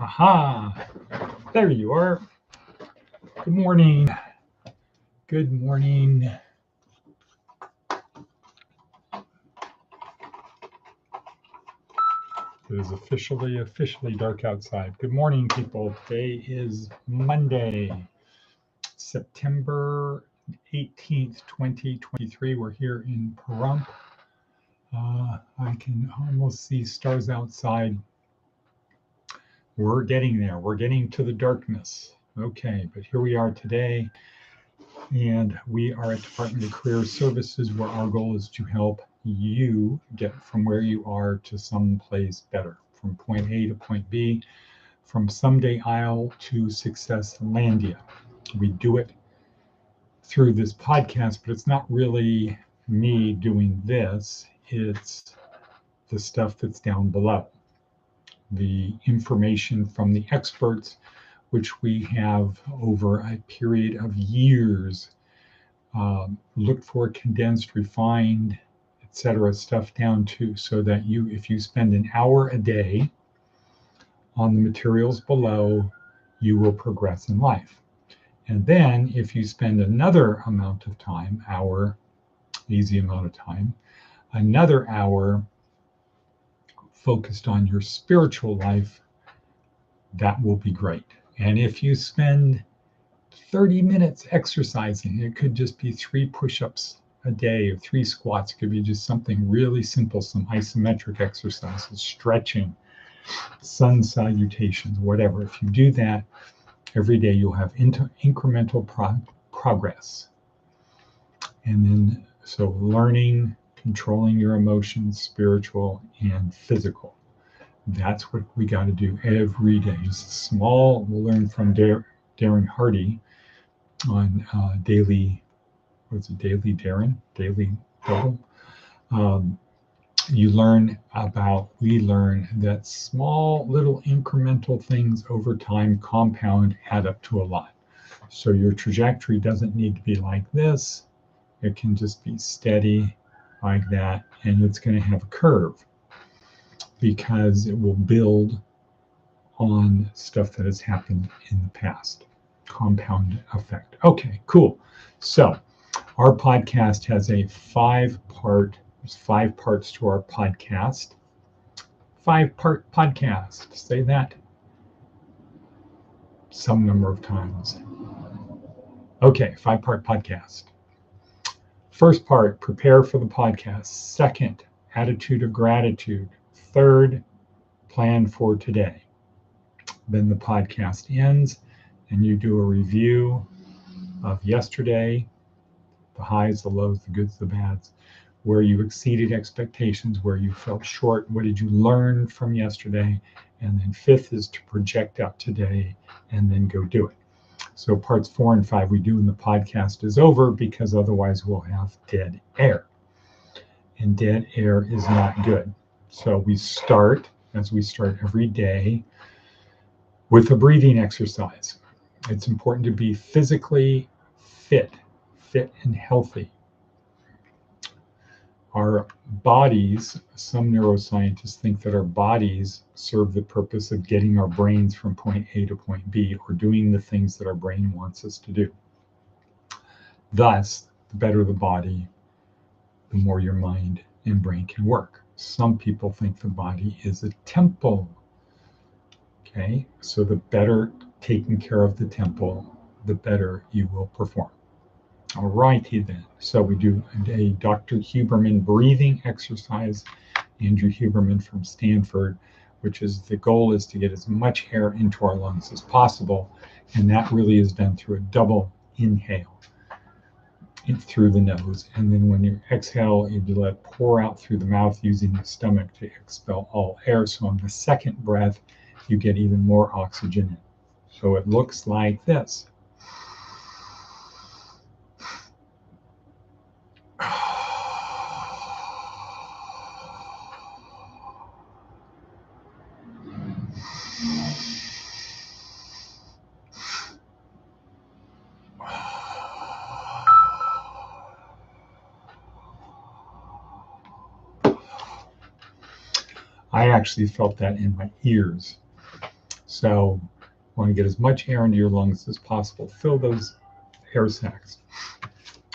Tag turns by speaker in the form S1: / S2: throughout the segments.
S1: Aha! There you are. Good morning. Good morning. It is officially dark outside. Good morning, people. Today is Monday, September 18th, 2023. We're here in Pahrump. I can almost see stars outside. We're getting there. We're getting to the darkness. Okay, but here we are today, and we are at Department of Career Services, where our goal is to help you get from where you are to someplace better, from point A to point B, from Someday Isle to Successlandia. We do it through this podcast, but it's not really me doing this. It's the stuff that's down below, the information from the experts, which we have over a period of years looked for, condensed, refined, etc. stuff down to, so that you, if you spend an hour a day on the materials below, you will progress in life. And then if you spend another amount of time, easy amount of time, another hour focused on your spiritual life, that will be great. And if you spend 30 minutes exercising, it could just be 3 push-ups a day or 3 squats. It could be just something really simple, some isometric exercises, stretching, sun salutations, whatever. If you do that every day, you'll have incremental progress. And then, so learning, controlling your emotions, spiritual and physical. That's what we got to do every day. Just small. We'll learn from Darren Hardy on daily double. We learn that small little incremental things over time compound, add up to a lot. So your trajectory doesn't need to be like this. It can just be steady like that, and it's going to have a curve because it will build on stuff that has happened in the past. Compound effect. Okay, cool. So our podcast has a 5-part, there's 5 parts to our podcast. 5-part podcast. Say that some number of times. Okay, 5-part podcast. First part, prepare for the podcast. Second, attitude of gratitude. Third, plan for today. Then the podcast ends and you do a review of yesterday, the highs, the lows, the goods, the bads, where you exceeded expectations, where you fell short, what did you learn from yesterday, and then 5th is to project out today and then go do it. So parts 4 and 5 we do when the podcast is over, because otherwise we'll have dead air. And dead air is not good. So we start, as we start every day, with a breathing exercise. It's important to be physically fit and healthy. Our bodies, some neuroscientists think that our bodies serve the purpose of getting our brains from point A to point B, or doing the things that our brain wants us to do. Thus, the better the body, the more your mind and brain can work. Some people think the body is a temple. Okay, so the better taking care of the temple, the better you will perform. All righty then. So we do a Dr. Huberman breathing exercise, Andrew Huberman from Stanford, which is, the goal is to get as much air into our lungs as possible. And that really is done through a double inhale through the nose. And then when you exhale, you let it pour out through the mouth, using the stomach to expel all air. So on the second breath, you get even more oxygen in. So it looks like this. I actually felt that in my ears. So you want to get as much air into your lungs as possible. Fill those air sacs.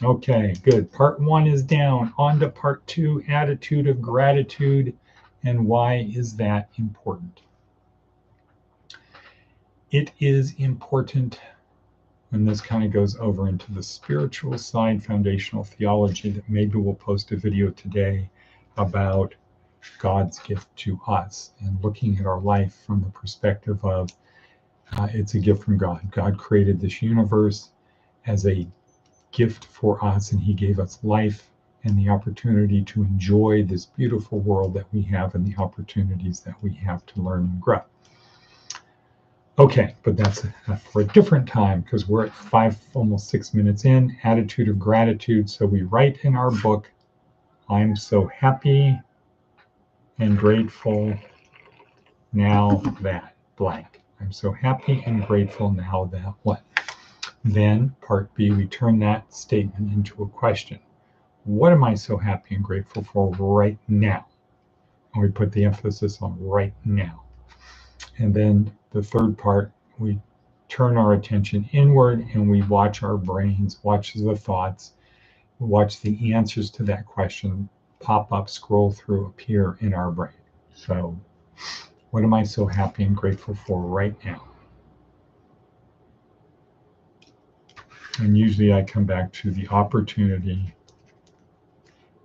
S1: Okay, good. Part 1 is down. On to part 2, attitude of gratitude. And why is that important? It is important, and this kind of goes over into the spiritual side, foundational theology, that maybe we'll post a video today about God's gift to us and looking at our life from the perspective of it's a gift from God. God created this universe as a gift for us, and he gave us life and the opportunity to enjoy this beautiful world that we have and the opportunities that we have to learn and grow. Okay, but that's for a different time because we're at 5, almost 6 minutes in. Attitude of gratitude. So we write in our book, I'm so happy and grateful now that blank. I'm so happy and grateful now that what? Then part B, we turn that statement into a question. What am I so happy and grateful for right now? And we put the emphasis on right now. And then the third part, we turn our attention inward and we watch our brains, watch the thoughts, watch the answers to that question pop up, scroll through, appear in our brain. So what am I so happy and grateful for right now? And usually I come back to the opportunity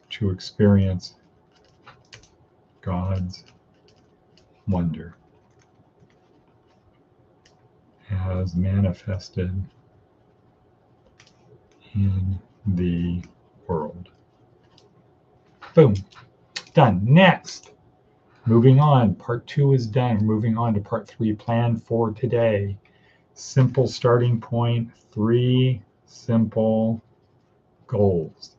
S1: to experience God's wonder as manifested in the world. Boom. Done. Next. Moving on. Part 2 is done. Moving on to part 3. Plan for today. Simple starting point. 3 simple goals.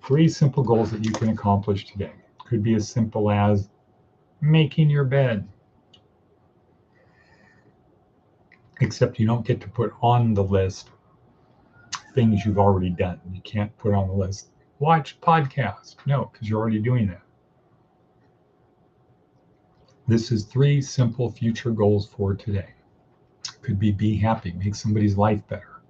S1: 3 simple goals that you can accomplish today. Could be as simple as making your bed. Except you don't get to put on the list things you've already done. You can't put on the list, watch podcast. No, because you're already doing that. This is 3 simple future goals for today. Could be happy, make somebody's life better.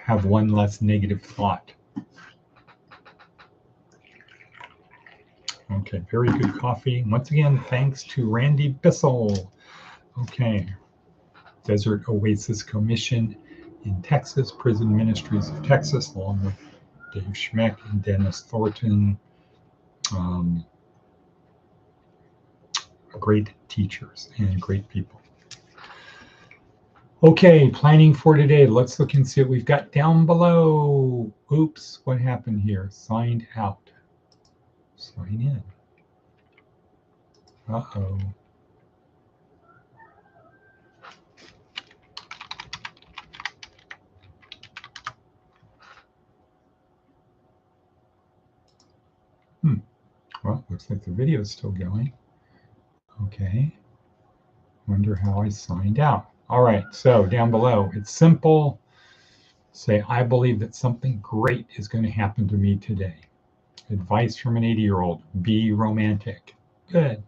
S1: Have 1 less negative thought. Okay, very good coffee. Once again, thanks to Randy Bissell. Okay, Desert Oasis Commission in Texas, Prison Ministries of Texas, along with Dave Schmeck and Dennis Thornton. Great teachers and great people. Okay, planning for today. Let's look and see what we've got down below. Oops, what happened here? Signed out. Sign in. Uh-oh. Well, looks like the video is still going. Okay. Wonder how I signed out. All right, so down below, it's simple. Say, I believe that something great is going to happen to me today. Advice from an 80-year-old, be romantic. Good.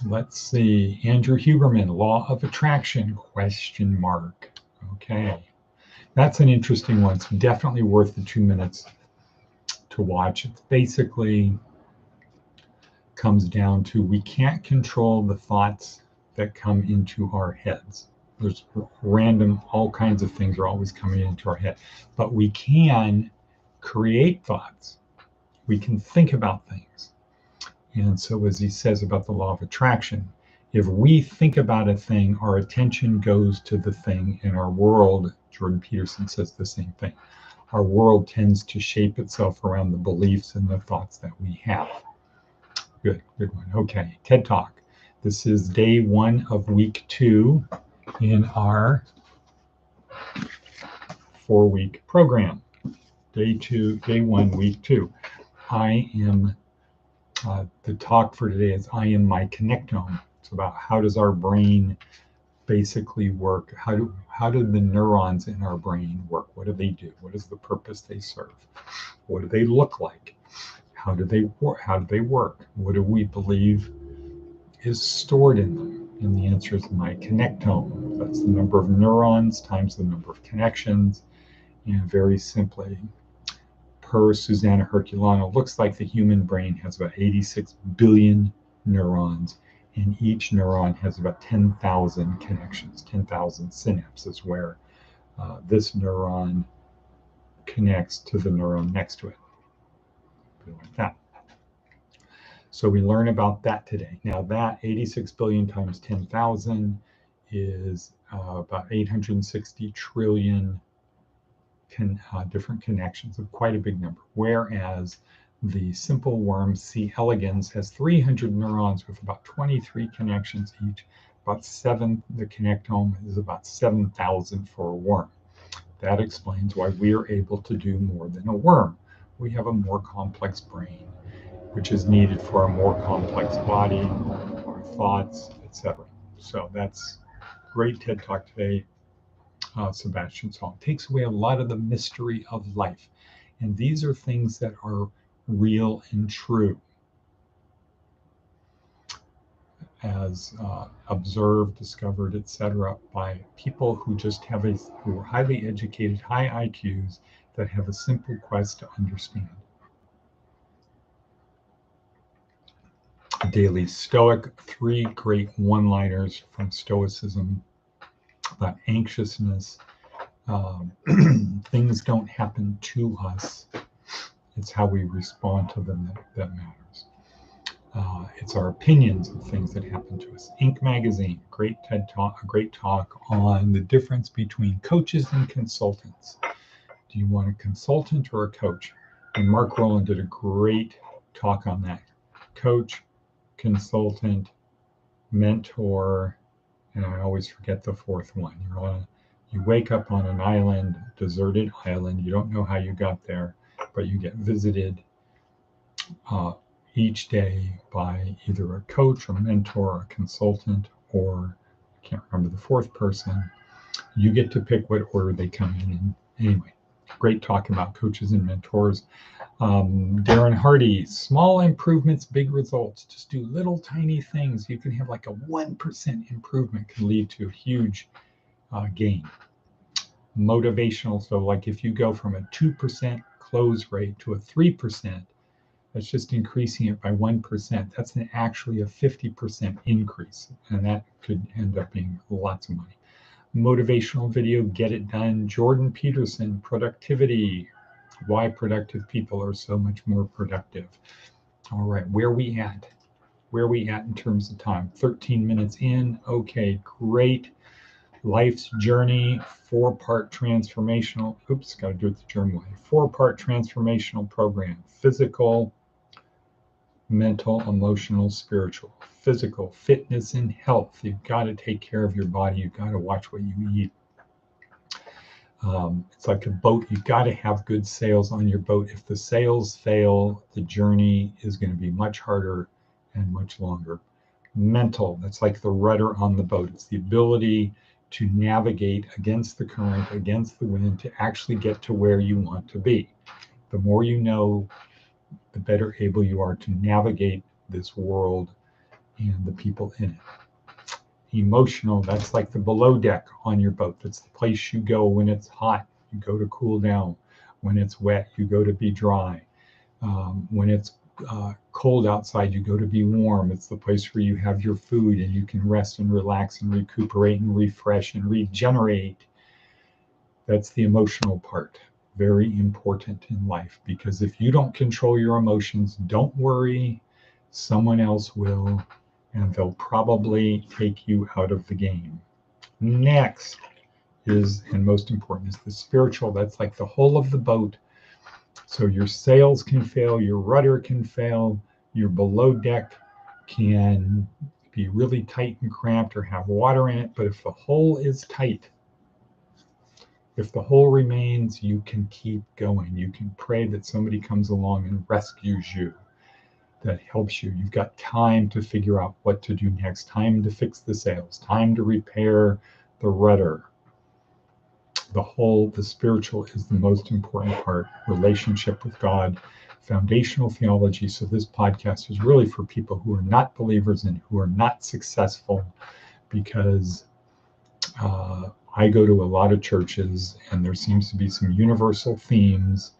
S1: Let's see, Andrew Huberman, law of attraction, question mark. Okay, that's an interesting one. It's definitely worth the 2 minutes to watch. It basically comes down to we can't control the thoughts that come into our heads. There's random, all kinds of things are always coming into our head, but we can create thoughts. We can think about things. And so as he says about the law of attraction, if we think about a thing, our attention goes to the thing in our world. Jordan Peterson says the same thing. Our world tends to shape itself around the beliefs and the thoughts that we have. Good one. Okay, TED Talk. This is day 1 of week 2 in our 4-week program. Day 1, week 2. The talk for today is I am my connectome. It's about how does our brain basically work? How do the neurons in our brain work? What do they do? What is the purpose they serve? What do they look like? How do they work? How do they work? What do we believe is stored in them? And the answer is my connectome. That's the number of neurons times the number of connections. And very simply, per Susanna Herculano, looks like the human brain has about 86 billion neurons, and each neuron has about 10,000 connections, 10,000 synapses, where this neuron connects to the neuron next to it. Like that. So we learn about that today. Now that 86 billion times 10,000 is about 860 trillion different connections, of quite a big number. Whereas the simple worm C. elegans has 300 neurons with about 23 connections each. The connectome is about 7,000 for a worm. That explains why we are able to do more than a worm. We have a more complex brain, which is needed for a more complex body, our thoughts, etc. So that's great TED Talk today. Sebastian's song takes away a lot of the mystery of life. And these are things that are real and true, as observed, discovered, etc., by people who just who are highly educated, high IQs, that have a simple quest to understand. Daily Stoic, 3 great one-liners from Stoicism about anxiousness. Things don't happen to us. It's how we respond to them that matters. It's our opinions of things that happen to us. Inc. Magazine, great TED Talk, a great talk on the difference between coaches and consultants. Do you want a consultant or a coach? And Mark Rowland did a great talk on that. Coach, consultant, mentor, and I always forget the fourth one. You wake up on an island, deserted island. You don't know how you got there, but you get visited each day by either a coach, a mentor, a consultant, or I can't remember the fourth person. You get to pick what order they come in. Anyway, great talk about coaches and mentors. Darren Hardy, small improvements, big results. Just do little tiny things. You can have like a 1% improvement can lead to a huge gain. Motivational, so like if you go from a 2% close rate to a 3%, that's just increasing it by 1%. That's actually a 50% increase, and that could end up being lots of money. Motivational video, get it done. Jordan Peterson, productivity, why productive people are so much more productive. All right, where we at in terms of time? 13 minutes in. Okay, great. Life's Journey, 4-part transformational, got to do it the German way. 4-part transformational program: physical, mental, emotional, spiritual. Physical, fitness and health. You've got to take care of your body. You've got to watch what you eat. It's like a boat. You've got to have good sails on your boat. If the sails fail, the journey is going to be much harder and much longer. Mental, that's like the rudder on the boat. It's the ability to navigate against the current, against the wind, to actually get to where you want to be. The more you know, the better able you are to navigate this world and the people in it. Emotional, that's like the below deck on your boat. That's the place you go when it's hot. You go to cool down. When it's wet, you go to be dry. When it's cold outside, you go to be warm. It's the place where you have your food and you can rest and relax and recuperate and refresh and regenerate. That's the emotional part. Very important in life, because if you don't control your emotions, don't worry, someone else will, and they'll probably take you out of the game. Next is, and most important, is the spiritual. That's like the whole of the boat. So your sails can fail, your rudder can fail, your below deck can be really tight and cramped or have water in it. But if the hull is tight, if the hull remains, you can keep going. You can pray that somebody comes along and rescues you, that helps you. You've got time to figure out what to do next, time to fix the sails, time to repair the rudder. The whole, the spiritual is the most important part. Relationship with God, foundational theology. So this podcast is really for people who are not believers and who are not successful, because I go to a lot of churches and there seems to be some universal themes,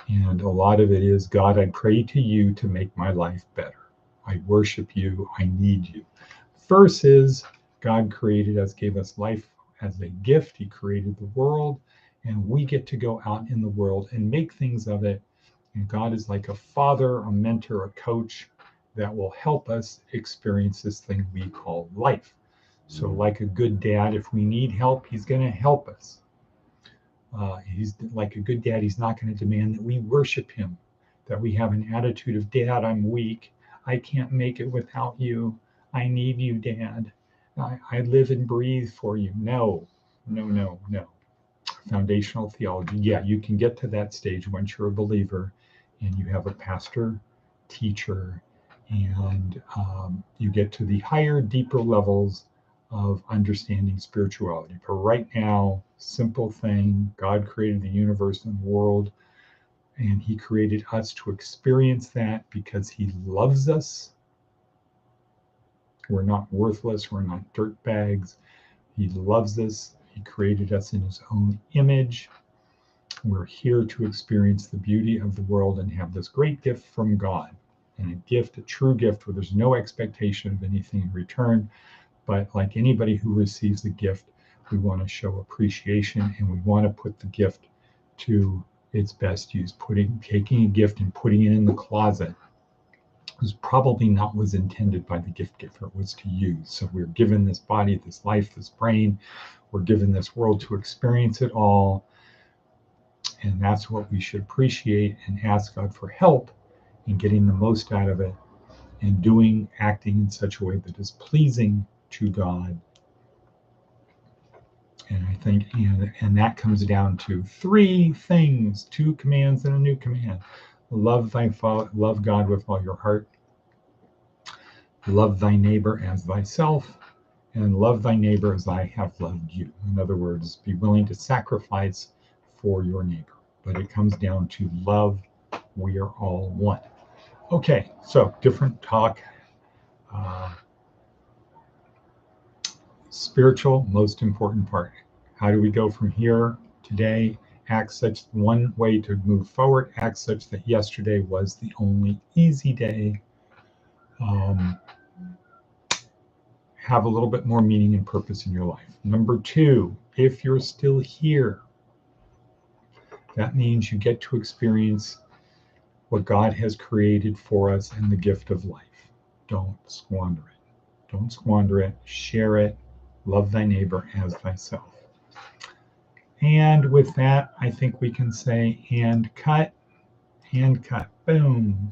S1: and a lot of it is, God, I pray to you to make my life better. I worship you. I need you. Versus, God created us, gave us life as a gift. He created the world, and we get to go out in the world and make things of it. And God is like a father, a mentor, a coach that will help us experience this thing we call life. So like a good dad, if we need help, he's going to help us. He's like a good dad. He's not going to demand that we worship him, that we have an attitude of, Dad, I'm weak. I can't make it without you. I need you, Dad. I live and breathe for you. No. Foundational theology. Yeah, you can get to that stage once you're a believer and you have a pastor, teacher, and you get to the higher, deeper levels of understanding spirituality. But right now, simple thing, God created the universe and the world, and he created us to experience that because he loves us. We're not worthless. We're not dirt bags. He loves us. He created us in his own image. We're here to experience the beauty of the world and have this great gift from God. And a gift, a true gift, where there's no expectation of anything in return. But like anybody who receives a gift, we want to show appreciation, and we want to put the gift to its best use. Taking a gift and putting it in the closet was probably not what was intended by the gift giver. It was to use. So we're given this body, this life, this brain. We're given this world to experience it all. And that's what we should appreciate and ask God for help in getting the most out of it and acting in such a way that is pleasing to God. And I think, and that comes down to three things: 2 commands and a new command. Love God with all your heart. Love thy neighbor as thyself, and love thy neighbor as I have loved you. In other words, be willing to sacrifice for your neighbor. But it comes down to love. We are all one. Okay, so different talk. Spiritual, most important part. How do we go from here today? Act such, one way to move forward, act such that yesterday was the only easy day. Have a little bit more meaning and purpose in your life. Number 2, if you're still here, that means you get to experience what God has created for us in the gift of life. Don't squander it. Don't squander it. Share it. Love thy neighbor as thyself. And with that, I think we can say, and cut, boom.